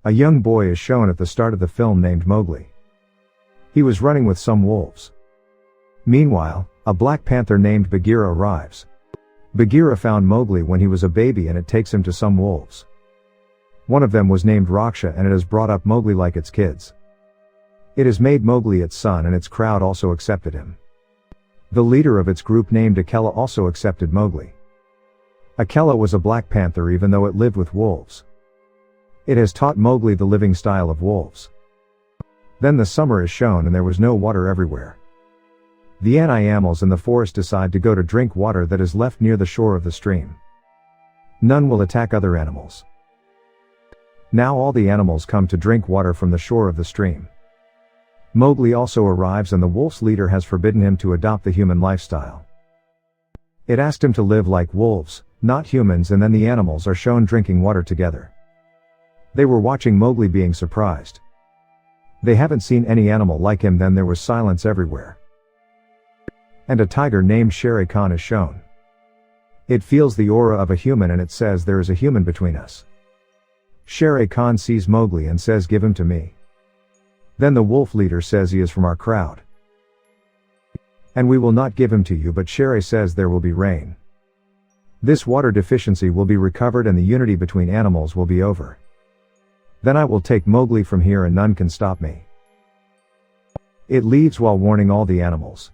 A young boy is shown at the start of the film named Mowgli. He was running with some wolves. Meanwhile, a black panther named Bagheera arrives. Bagheera found Mowgli when he was a baby and it takes him to some wolves. One of them was named Raksha and it has brought up Mowgli like its kids. It has made Mowgli its son and its crowd also accepted him. The leader of its group named Akela also accepted Mowgli. Akela was a black panther even though it lived with wolves. It has taught Mowgli the living style of wolves. Then the summer is shown and there was no water everywhere. The animals in the forest decide to go to drink water that is left near the shore of the stream. None will attack other animals. Now all the animals come to drink water from the shore of the stream. Mowgli also arrives and the wolf's leader has forbidden him to adopt the human lifestyle. It asked him to live like wolves, not humans, and then the animals are shown drinking water together. They were watching Mowgli being surprised. They haven't seen any animal like him. Then there was silence everywhere. And a tiger named Shere Khan is shown. It feels the aura of a human and it says there is a human between us. Shere Khan sees Mowgli and says, "Give him to me." Then the wolf leader says, "He is from our crowd. And we will not give him to you," but Shere says there will be rain. This water deficiency will be recovered and the unity between animals will be over. Then I will take Mowgli from here and none can stop me. It leaves while warning all the animals.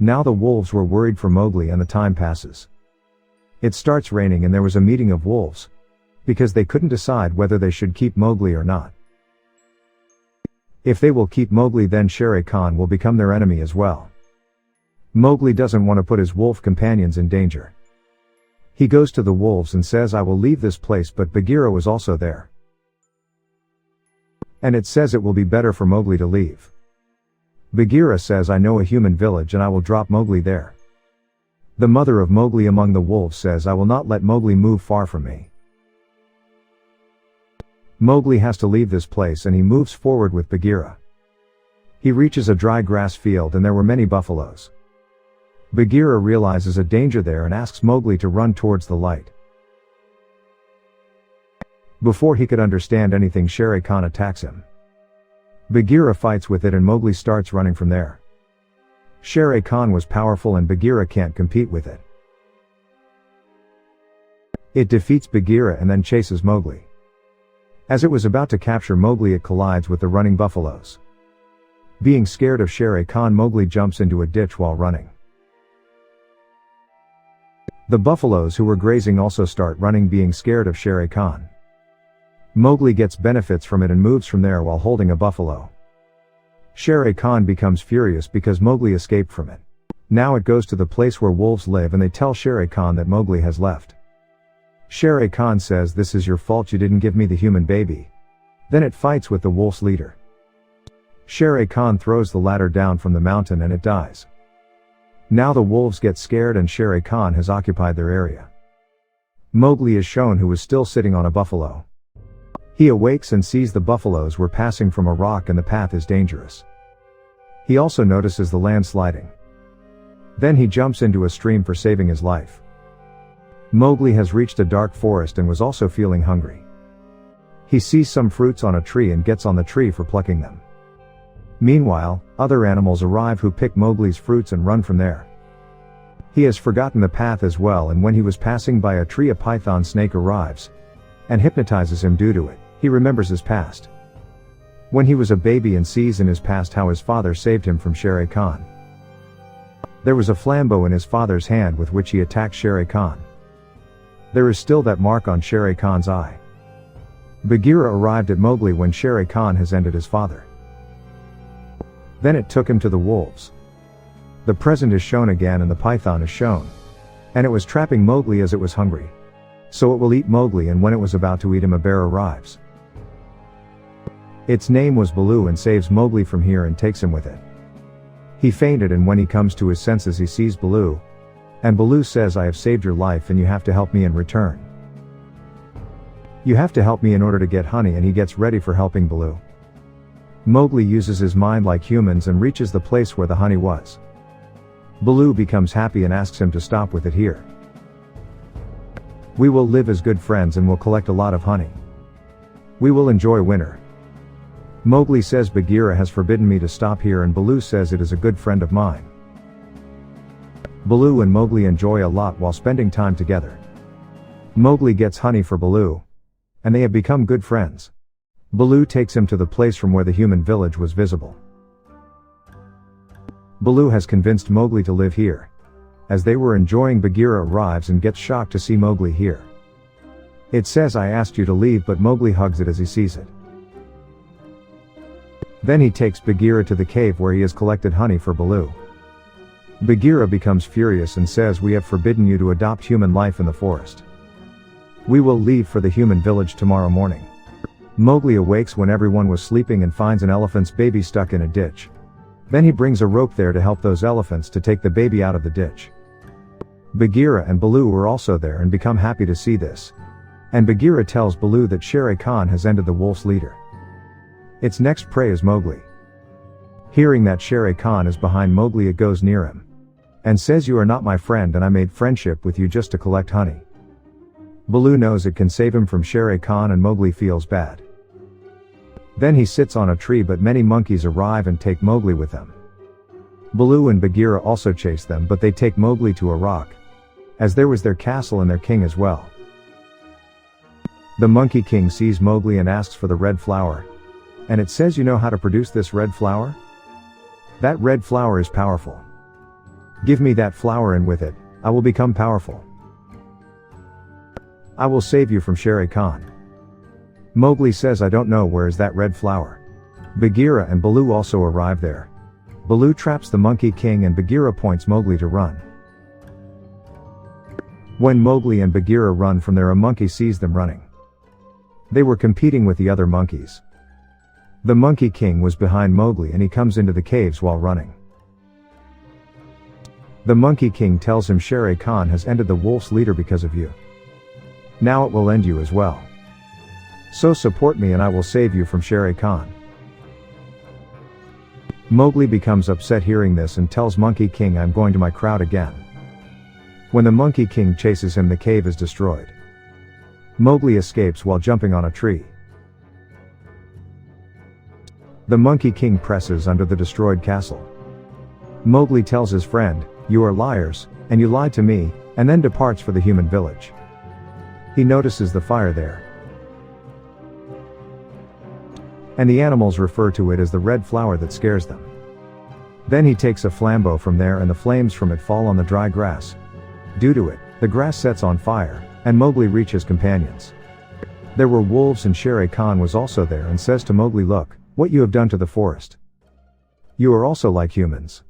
Now the wolves were worried for Mowgli and the time passes. It starts raining and there was a meeting of wolves, because they couldn't decide whether they should keep Mowgli or not. If they will keep Mowgli, then Shere Khan will become their enemy as well. Mowgli doesn't want to put his wolf companions in danger. He goes to the wolves and says, "I will leave this place," but Bagheera was also there. And it says it will be better for Mowgli to leave. Bagheera says, "I know a human village and I will drop Mowgli there." The mother of Mowgli among the wolves says, "I will not let Mowgli move far from me." Mowgli has to leave this place and he moves forward with Bagheera. He reaches a dry grass field and there were many buffaloes. Bagheera realizes a danger there and asks Mowgli to run towards the light. Before he could understand anything, Shere Khan attacks him. Bagheera fights with it and Mowgli starts running from there. Shere Khan was powerful and Bagheera can't compete with it. It defeats Bagheera and then chases Mowgli. As it was about to capture Mowgli, it collides with the running buffaloes. Being scared of Shere Khan, Mowgli jumps into a ditch while running. The buffaloes who were grazing also start running, being scared of Shere Khan. Mowgli gets benefits from it and moves from there while holding a buffalo. Shere Khan becomes furious because Mowgli escaped from it. Now it goes to the place where wolves live and they tell Shere Khan that Mowgli has left. Shere Khan says, "This is your fault, you didn't give me the human baby." Then it fights with the wolf's leader. Shere Khan throws the ladder down from the mountain and it dies. Now the wolves get scared and Shere Khan has occupied their area. Mowgli is shown, who is still sitting on a buffalo. He awakes and sees the buffaloes were passing from a rock and the path is dangerous. He also notices the land sliding. Then he jumps into a stream for saving his life. Mowgli has reached a dark forest and was also feeling hungry. He sees some fruits on a tree and gets on the tree for plucking them. Meanwhile, other animals arrive who pick Mowgli's fruits and run from there. He has forgotten the path as well, and when he was passing by a tree, a python snake arrives and hypnotizes him. Due to it, he remembers his past. When he was a baby and sees in his past how his father saved him from Shere Khan. There was a flambeau in his father's hand with which he attacked Shere Khan. There is still that mark on Shere Khan's eye. Bagheera arrived at Mowgli when Shere Khan has ended his father. Then it took him to the wolves. The present is shown again and the python is shown. And it was trapping Mowgli as it was hungry. So it will eat Mowgli, and when it was about to eat him, a bear arrives. Its name was Baloo and saves Mowgli from here and takes him with it. He fainted, and when he comes to his senses he sees Baloo. And Baloo says, "I have saved your life and you have to help me in return. You have to help me in order to get honey," and he gets ready for helping Baloo. Mowgli uses his mind like humans and reaches the place where the honey was. Baloo becomes happy and asks him to stop with it here. "We will live as good friends and will collect a lot of honey." We will enjoy winter. Mowgli says Bagheera has forbidden me to stop here, and Baloo says it is a good friend of mine. Baloo and Mowgli enjoy a lot while spending time together. Mowgli gets honey for Baloo, and they have become good friends. Baloo takes him to the place from where the human village was visible. Baloo has convinced Mowgli to live here. As they were enjoying, Bagheera arrives and gets shocked to see Mowgli here. It says, "I asked you to leave," but Mowgli hugs it as he sees it. Then he takes Bagheera to the cave where he has collected honey for Baloo. Bagheera becomes furious and says, "We have forbidden you to adopt human life in the forest. We will leave for the human village tomorrow morning." Mowgli awakes when everyone was sleeping and finds an elephant's baby stuck in a ditch. Then he brings a rope there to help those elephants to take the baby out of the ditch. Bagheera and Baloo were also there and become happy to see this. And Bagheera tells Baloo that Shere Khan has ended the wolf's leader. Its next prey is Mowgli. Hearing that Shere Khan is behind Mowgli, it goes near him and says, "You are not my friend, and I made friendship with you just to collect honey." Baloo knows it can save him from Shere Khan, and Mowgli feels bad. Then he sits on a tree, but many monkeys arrive and take Mowgli with them. Baloo and Bagheera also chase them, but they take Mowgli to a rock, as there was their castle and their king as well. The Monkey King sees Mowgli and asks for the red flower. And it says, "You know how to produce this red flower? That red flower is powerful. Give me that flower, and with it, I will become powerful. I will save you from Shere Khan." Mowgli says, "I don't know where is that red flower." Bagheera and Baloo also arrive there. Baloo traps the Monkey King, and Bagheera points Mowgli to run. When Mowgli and Bagheera run from there, a monkey sees them running. They were competing with the other monkeys. The Monkey King was behind Mowgli, and he comes into the caves while running. The Monkey King tells him, "Shere Khan has ended the wolf's leader because of you. Now it will end you as well. So support me and I will save you from Shere Khan." Mowgli becomes upset hearing this and tells Monkey King, "I'm going to my crowd again." When the Monkey King chases him, the cave is destroyed. Mowgli escapes while jumping on a tree. The Monkey King presses under the destroyed castle. Mowgli tells his friend, "You are liars, and you lied to me," and then departs for the human village. He notices the fire there, and the animals refer to it as the red flower that scares them. Then he takes a flambeau from there, and the flames from it fall on the dry grass. Due to it, the grass sets on fire, and Mowgli reaches companions. There were wolves, and Shere Khan was also there and says to Mowgli, "Look, what you have done to the forest. You are also like humans."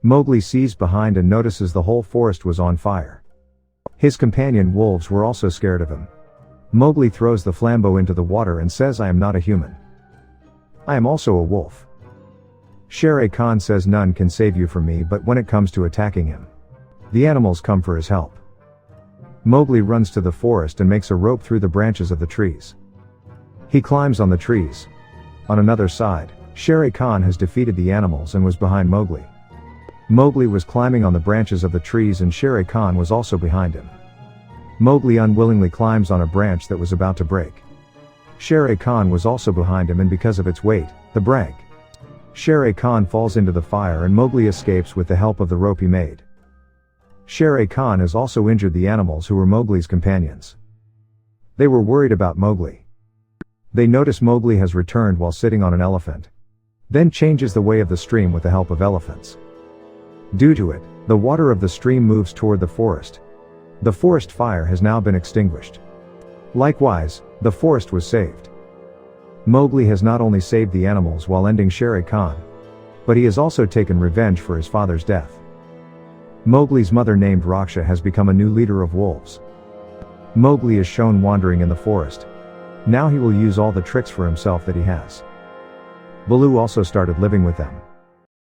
Mowgli sees behind and notices the whole forest was on fire. His companion wolves were also scared of him. Mowgli throws the flambeau into the water and says, "I am not a human. I am also a wolf." Shere Khan says, "None can save you from me," but when it comes to attacking him, the animals come for his help. Mowgli runs to the forest and makes a rope through the branches of the trees. He climbs on the trees. On another side, Shere Khan has defeated the animals and was behind Mowgli. Mowgli was climbing on the branches of the trees, and Shere Khan was also behind him. Mowgli unwillingly climbs on a branch that was about to break. Shere Khan was also behind him, and because of its weight, the branch. Shere Khan falls into the fire, and Mowgli escapes with the help of the rope he made. Shere Khan has also injured the animals who were Mowgli's companions. They were worried about Mowgli. They notice Mowgli has returned while sitting on an elephant, then changes the way of the stream with the help of elephants. Due to it, the water of the stream moves toward the forest. The forest fire has now been extinguished. Likewise, the forest was saved. Mowgli has not only saved the animals while ending Shere Khan, but he has also taken revenge for his father's death. Mowgli's mother, named Raksha, has become a new leader of wolves. Mowgli is shown wandering in the forest. Now he will use all the tricks for himself that he has. Baloo also started living with them.